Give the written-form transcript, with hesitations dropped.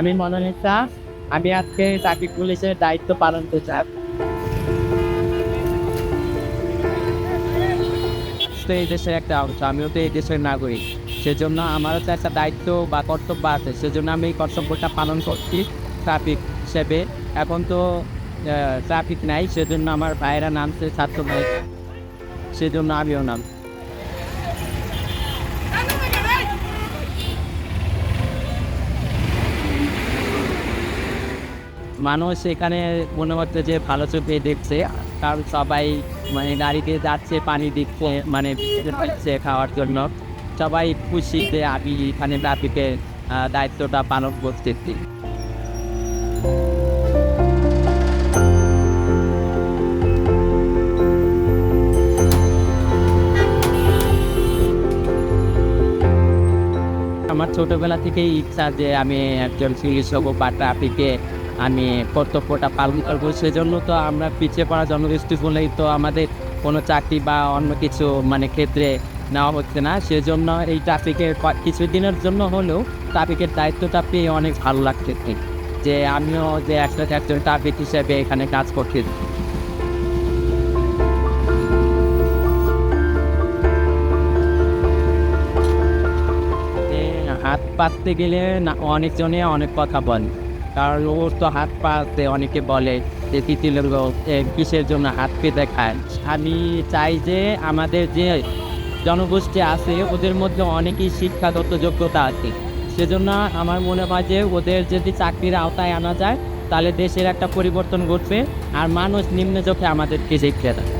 আমি মনোনীতা। আমি আজকে ট্রাফিক পুলিশের দায়িত্ব পালন করতে চাই। তো এই দেশের একটা অংশ, আমিও তো এই দেশের নাগরিক। সেজন্য আমারও তো একটা দায়িত্ব বা কর্তব্য আছে। সেজন্য আমি এই কর্তব্যটা পালন করছি ট্রাফিক হিসেবে। এখন তো ট্রাফিক নাই, সেজন্য আমার ভাইয়েরা নামছে, ছাত্র ভাই, সেজন্য আমিও নাম। মানুষ এখানে মনে হচ্ছে যে ভালো চোখে দেখছে, কারণ সবাই মানে গাড়িতে যাচ্ছে, পানি দিচ্ছে, মানে পাচ্ছে খাওয়ার জন্য। সবাই খুশি যে আমি এখানে ট্রাফিকের দায়িত্বটা পালন করতেছি। আমার ছোটবেলা থেকেই ইচ্ছা যে আমি একজন পুলিশ হবো বা ট্রাফিকে আমি কর্তব্যটা পালন করবো। সেজন্য তো আমরা পিছিয়ে পড়া জনগোষ্ঠী বলেই তো আমাদের কোনো চাকরি বা অন্য কিছু মানে ক্ষেত্রে নেওয়া হচ্ছে না। সেজন্য এই ট্রাফিকের কিছুদিনের জন্য হলেও ট্রাফিকের দায়িত্বটা পেয়ে অনেক ভালো লাগতেছে, যে আমিও যে একজন ট্রাফিক হিসেবে এখানে কাজ করতেছি। এ হাত পাততে গেলে না অনেকজনে অনেক কথা বলে, কারণ ওর তো হাত পাতে অনেকে বলে যে তিতিলের কিসের জন্য হাত পেতে খায়। আমি চাই যে আমাদের যে জনগোষ্ঠী আছে ওদের মধ্যে অনেকেই শিক্ষাগত যোগ্যতা আছে। সেজন্য আমার মনে হয় যে ওদের যদি চাকরির আওতায় আনা যায় তাহলে দেশের একটা পরিবর্তন ঘটবে, আর মানুষ নিম্ন চোখে আমাদেরকে দেখতে দেয়।